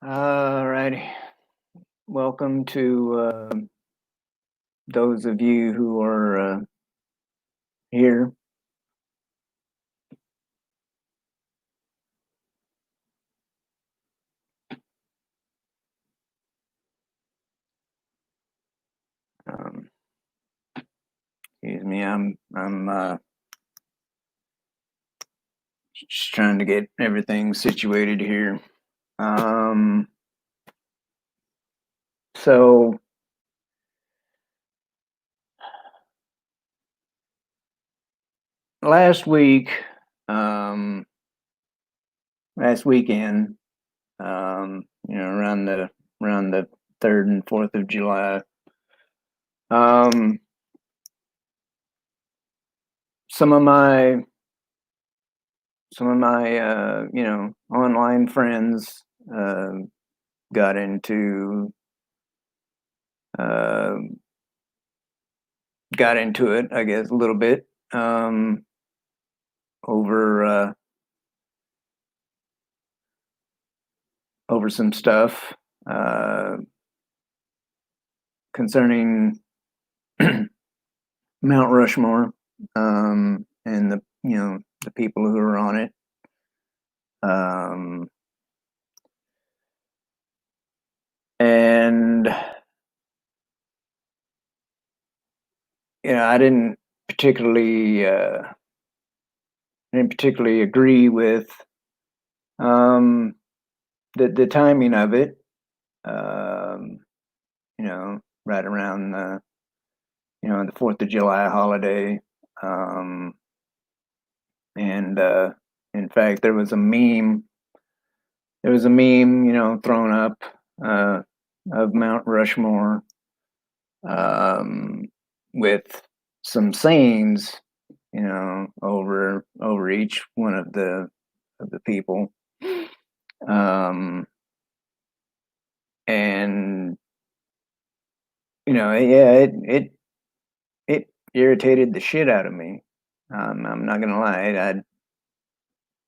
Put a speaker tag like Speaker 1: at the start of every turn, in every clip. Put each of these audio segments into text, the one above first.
Speaker 1: All righty. Welcome to those of you who are here. Um, Excuse me. I'm just trying to get everything situated here. Um, so last week, um, last weekend, around the 3rd and 4th of July. Um, some of my online friends got into uh, got into it, I guess, a little bit over over some stuff uh, concerning Mount Rushmore, and the people who are on it. Um, and I particularly uh, didn't particularly agree with um, the timing of it. Um, right around the 4th of July holiday. Um, and in fact, there was a meme, thrown up uh, of Mount Rushmore, um, with some sayings, over each one of the people. And yeah, it irritated the shit out of me. I'm not gonna lie,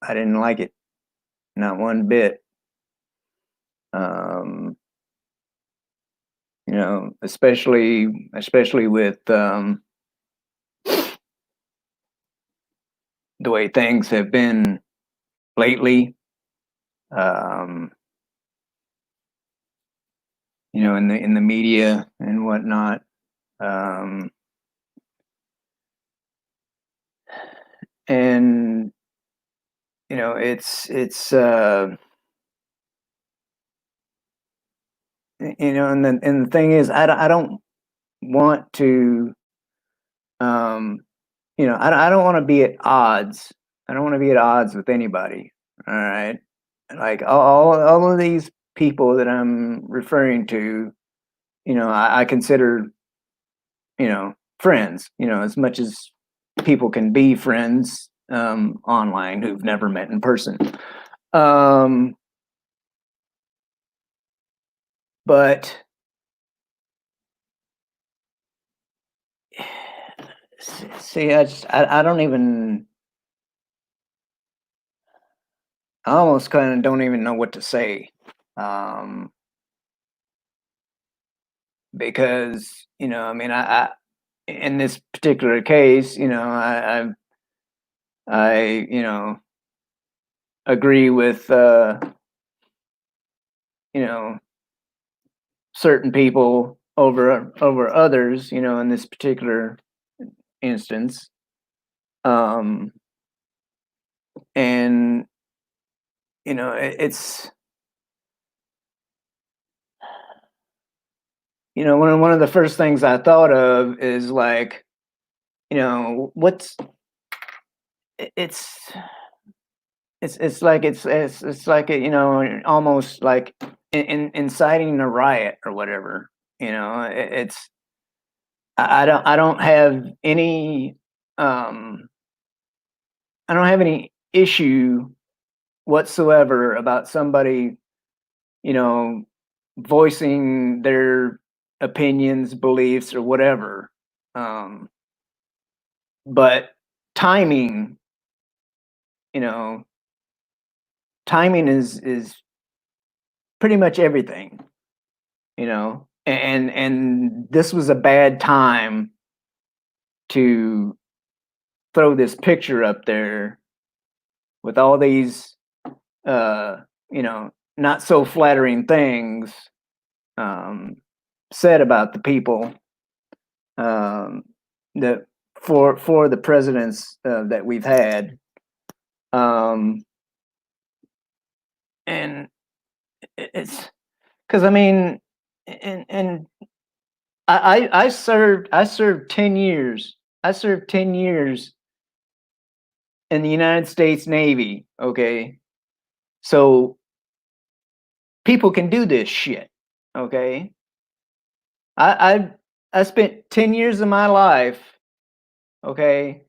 Speaker 1: I didn't like it, not one bit. Um, especially with the way things have been lately. Um, in the media and whatnot. Um, and and the thing is, I don't want to, I don't want to be at odds. I don't want to be at odds with anybody. All right. Like all of these people that I'm referring to, I consider, friends, as much as people can be friends online who've never met in person. Um, but see, I don't even, I almost kind of don't even know what to say. Um, because, I mean, in this particular case, I agree with, you know, certain people over others, in this particular instance. Um, and it's one of the first things I thought of is like, what's it's it's like almost like inciting a riot or whatever. It's I don't have any um I don't have any issue whatsoever about somebody, you know, voicing their opinions, beliefs, or whatever. Um, but timing, you know, timing is pretty much everything, you know. And this was a bad time to throw this picture up there with all these uh, not so flattering things um, said about the people um, that for the presidents that we've had, um, and it's because I mean, and I served 10 years. I served 10 years in the United States Navy. Okay, so people can do this shit. Okay, I I spent 10 years of my life. Okay,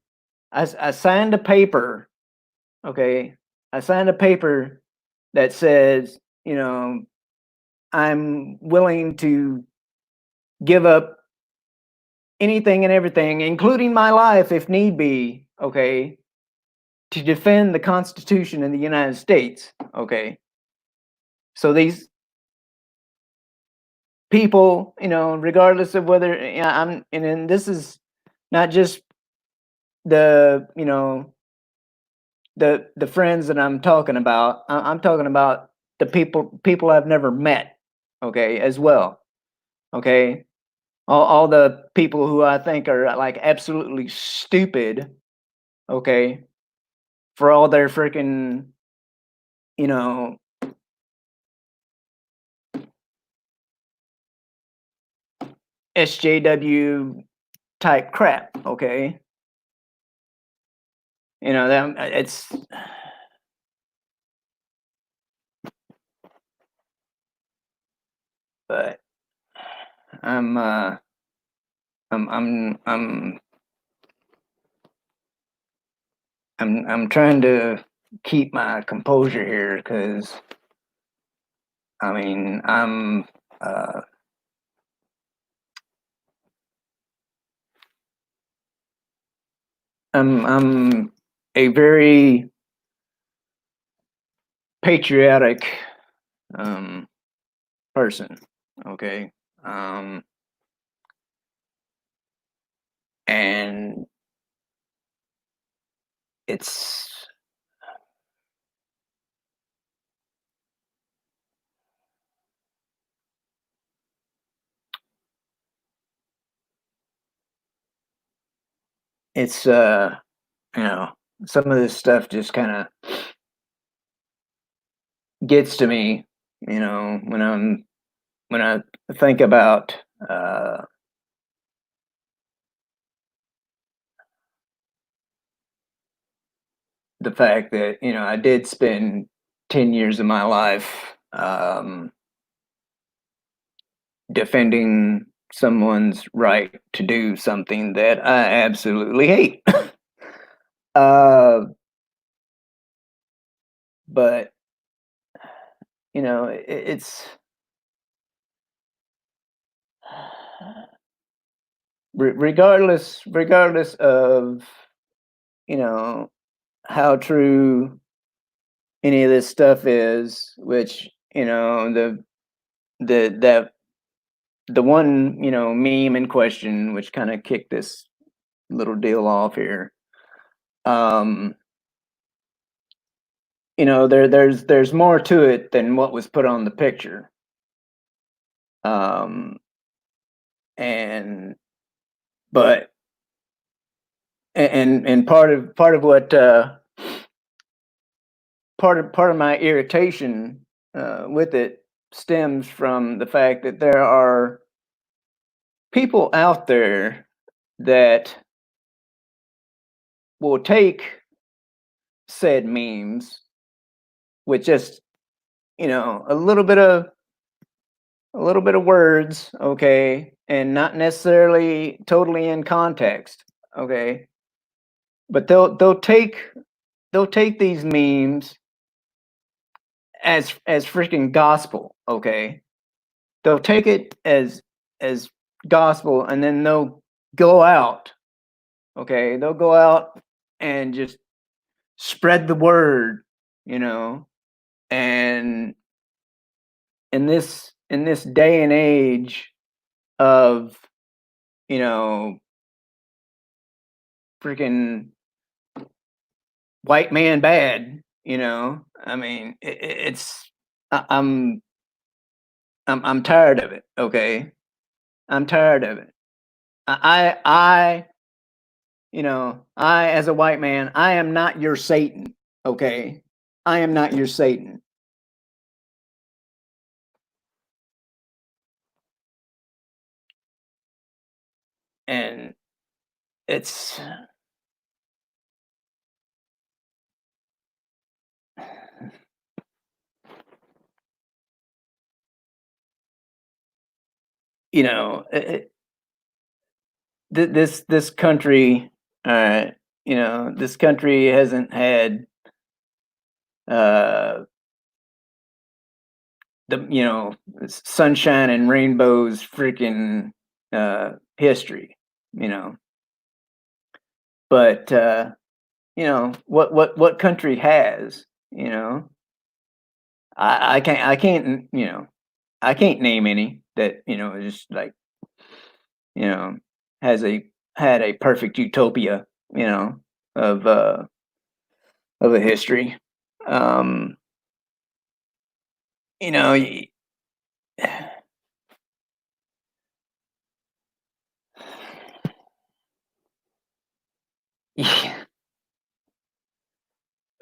Speaker 1: I signed a paper. Okay, I signed a paper that says, I'm willing to give up anything and everything, including my life if need be, okay, to defend the Constitution of the United States, okay? So these people, regardless of whether and then this is not just the, the friends that I'm talking about. I'm talking about the people I've never met, okay, as well, okay? All the people who I think are like absolutely stupid, okay, for all their freaking, you know, SJW type crap, okay? Them it's but I'm I'm I'm trying to keep my composure here because I mean uh I'm a very patriotic um person, okay? Um and it's it's you know some of this stuff just kind of gets to me, when I think about uh the fact that I did spend 10 years of my life defending someone's right to do something that I absolutely hate. uh but it's regardless of you know how true any of this stuff is, which the that the one meme in question, which kind of kicked this little deal off here. um there's more to it than what was put on the picture. um and but and part of what part of my irritation with it stems from the fact that there are people out there that will take said memes with just a little bit of words, okay, and not necessarily totally in context, okay, but they'll take these memes as freaking gospel, okay. They'll take it as gospel, and then they'll go out, okay. They'll go out and just spread the word, you know, and in this day and age of, you know, freaking white man bad, I mean, it's I, I'm tired of it. Okay, I'm tired of it. I I as a white man, I am not your Satan. Okay, I am not your Satan. And it's you know it, this country, uh, this country hasn't had uh the sunshine and rainbows freaking history, you know. But what country has, you know? I can't name any that is like you know has a had a perfect utopia, you know, of uh of a history. Um, you know, y-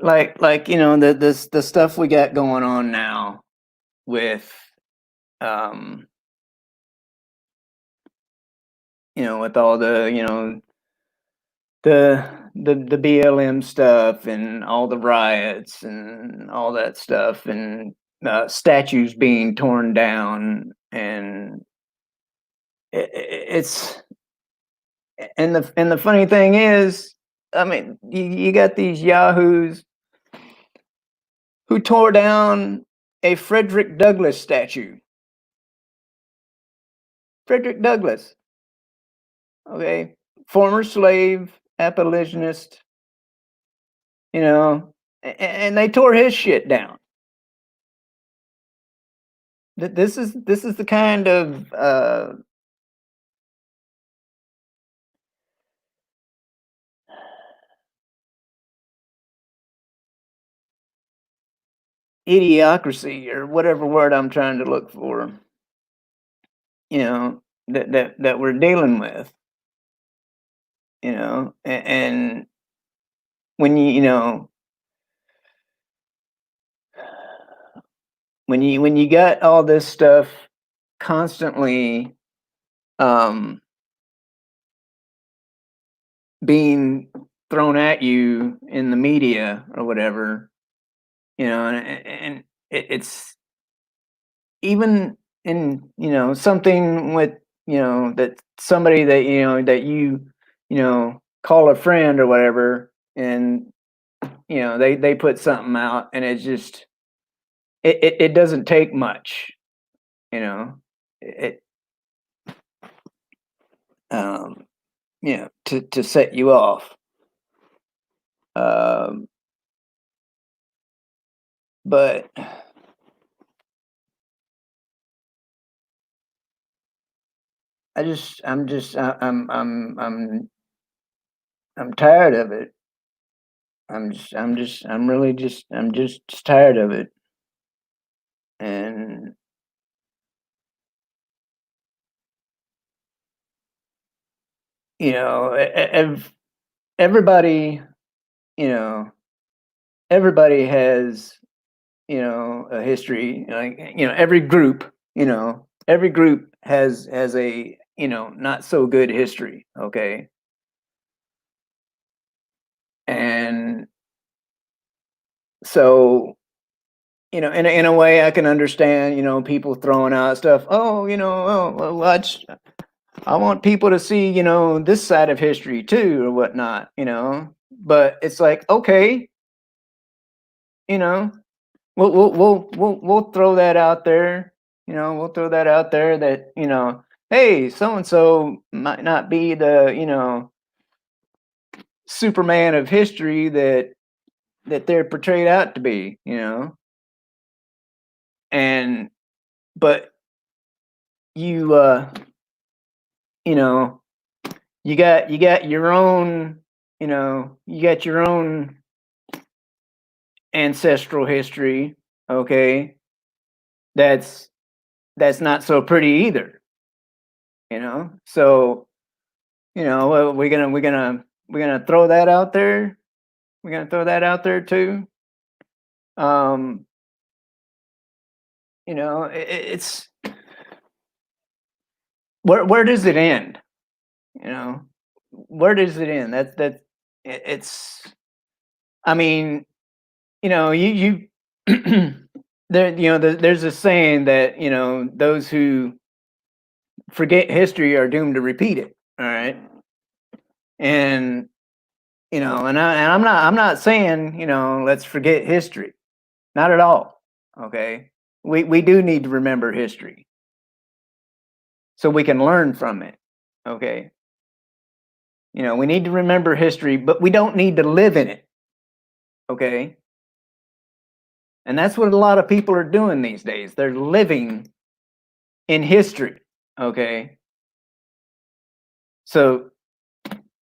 Speaker 1: like the stuff we got going on now with um with all the the BLM stuff and all the riots and all that stuff and statues being torn down and it's and the funny thing is, I mean, you got these yahoos who tore down a Frederick Douglass statue. Frederick Douglass, okay, former slave, abolitionist, and they tore his shit down. This is the kind of idiocracy or whatever word I'm trying to look for, that we're dealing with, and when when you got all this stuff constantly um being thrown at you in the media or whatever, and it's even in something with that somebody that call a friend or whatever, and they put something out and it's just it doesn't take much, you know it um to set you off. um but I'm tired of it. I'm just tired of it. And everybody, you know, everybody has, a history. Like, every group has a, not so good history. Okay. And so, in a way I can understand, people throwing out stuff. Oh, well, I want people to see, this side of history too, or whatnot, But it's like, okay, you know, we'll throw that out there. We'll throw that out there that hey, so and so might not be the Superman of history that they're portrayed out to be, and but you you know, you got your own, you got your own ancestral history, okay? That's that's not so pretty either, you know? So, well, we're gonna throw that out there. We're gonna throw that out there too. Um, it's where does it end? You know, where does it end? It's. I mean, you there. There's a saying that those who forget history are doomed to repeat it. All right, and I'm not saying let's forget history. Not at all. Okay, we do need to remember history so we can learn from it. Okay, we need to remember history, but we don't need to live in it. Okay, and that's what a lot of people are doing these days. They're living in history. Okay, so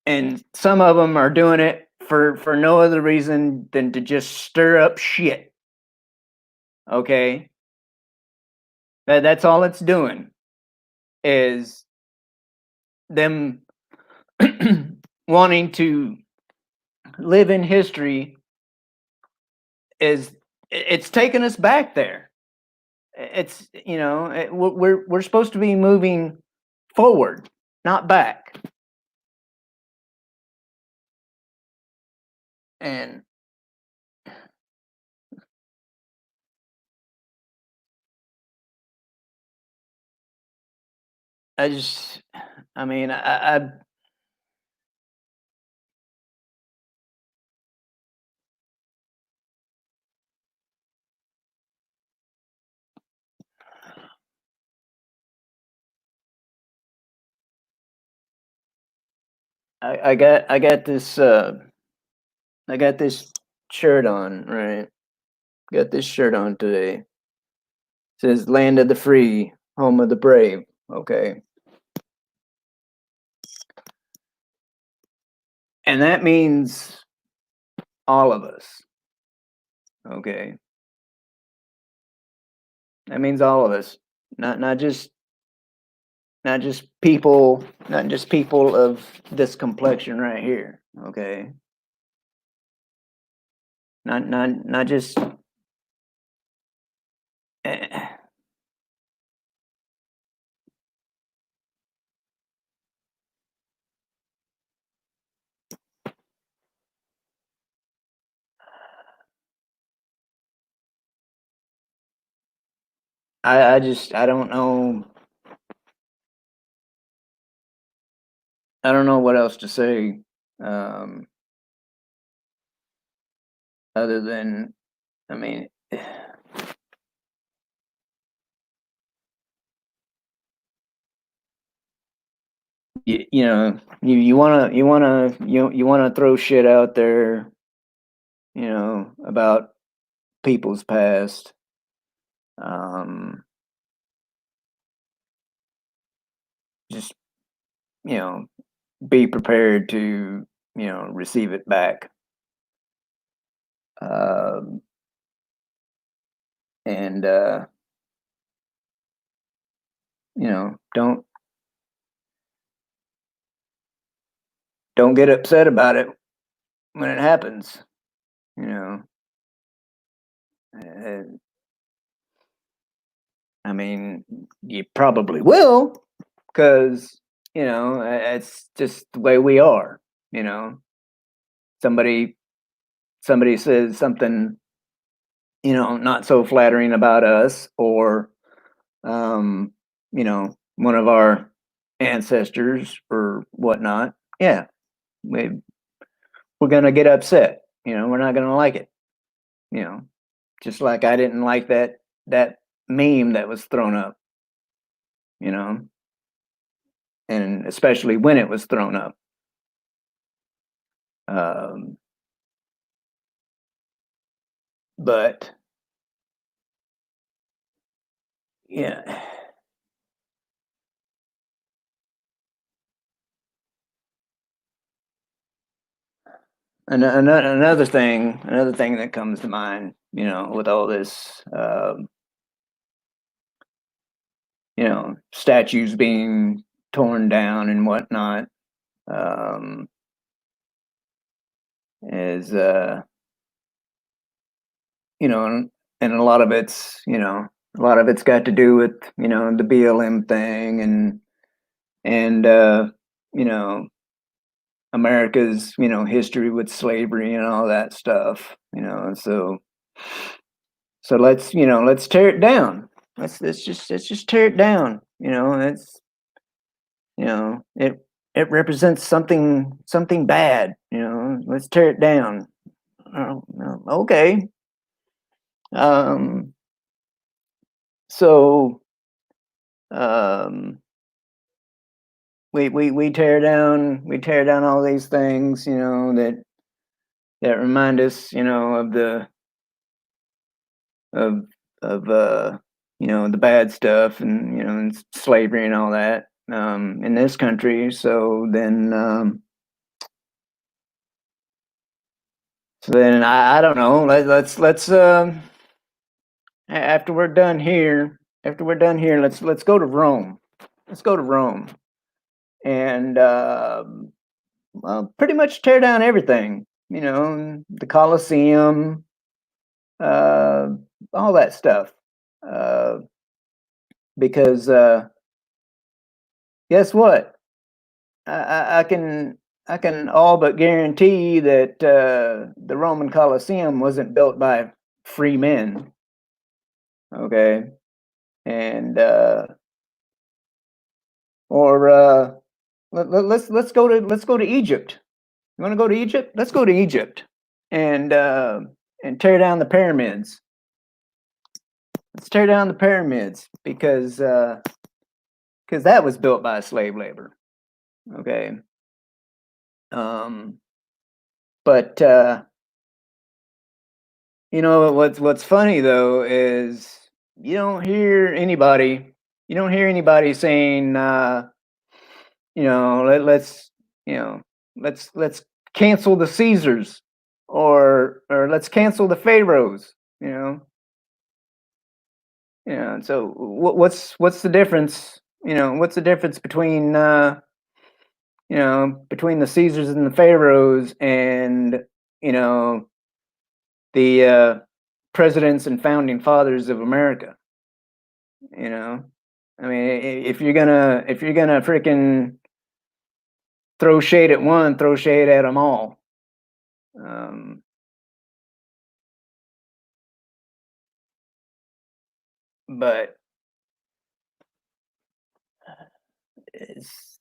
Speaker 1: and some of them are doing it for no other reason than to just stir up shit. Okay, that's all it's doing is them wanting to live in history. Is it's taking us back there. It's we're supposed to be moving forward, not back. And I just, I mean, I got this shirt on, right? Got this shirt on today. It says "Land of the Free, Home of the Brave." Okay, and that means all of us. Okay, that means all of us, not just people of this complexion right here. Okay, not just. eh, I don't know. I don't know what else to say, um, other than, I mean, you wanna throw shit out there, about people's past. Um, just you know, be prepared to receive it back. Um, and don't get upset about it when it happens. You know, uh, I mean, you probably will, because it's just the way we are. You know, somebody somebody says something not so flattering about us, or one of our ancestors or whatnot. Yeah, we we're gonna get upset. We're not gonna like it. You know, just like I didn't like that meme that was thrown up. You know, and especially when it was thrown up. Um, but Yeah. Another thing that comes to mind, with all this, statues being torn down and whatnot, um, is, and a lot of it's got to do with, the BLM thing and you know, America's, history with slavery and all that stuff, so let's tear it down. Let's just tear it down. It represents something bad. Let's tear it down. Oh, okay. Um, so um, we tear down all these things. That remind us. Of the bad stuff and slavery and all that in this country. So then I don't know. Let's after we're done here, let's go to Rome. Let's go to Rome and well, pretty much tear down everything. The Colosseum, uh, all that stuff. Uh, because guess what? I can all but guarantee that the Roman Colosseum wasn't built by free men. Okay, and or let's go to Egypt. You want to go to Egypt? Let's go to Egypt and uh, and tear down the pyramids. Let's tear down the pyramids because that was built by slave labor. Okay, um, but what's funny though is you don't hear anybody you don't hear anybody saying let's let's cancel the Caesars or let's cancel the pharaohs. So what's the difference? What's the difference between the Caesars and the pharaohs and you know the presidents and founding fathers of America? You know, I mean, if you're gonna freaking throw shade at one, throw shade at them all. Um, but it's,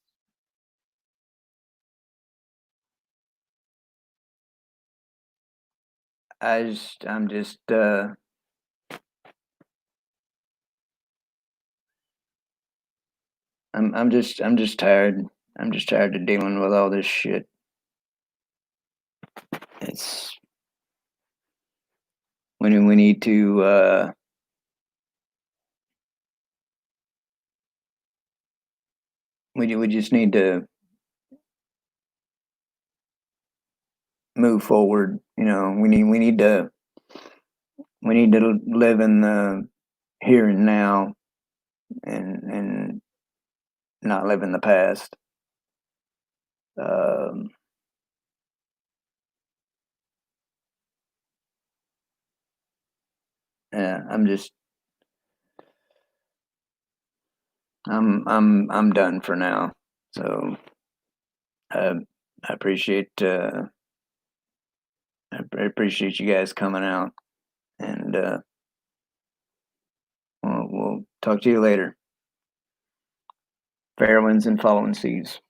Speaker 1: I'm just I'm just tired. I'm just tired of dealing with all this shit. It's we need to we just need to move forward. We need to live in the here and now and not live in the past. Um, yeah, I'm done for now. So uh, I appreciate I appreciate you guys coming out, and we'll talk to you later. Fair winds and following seas.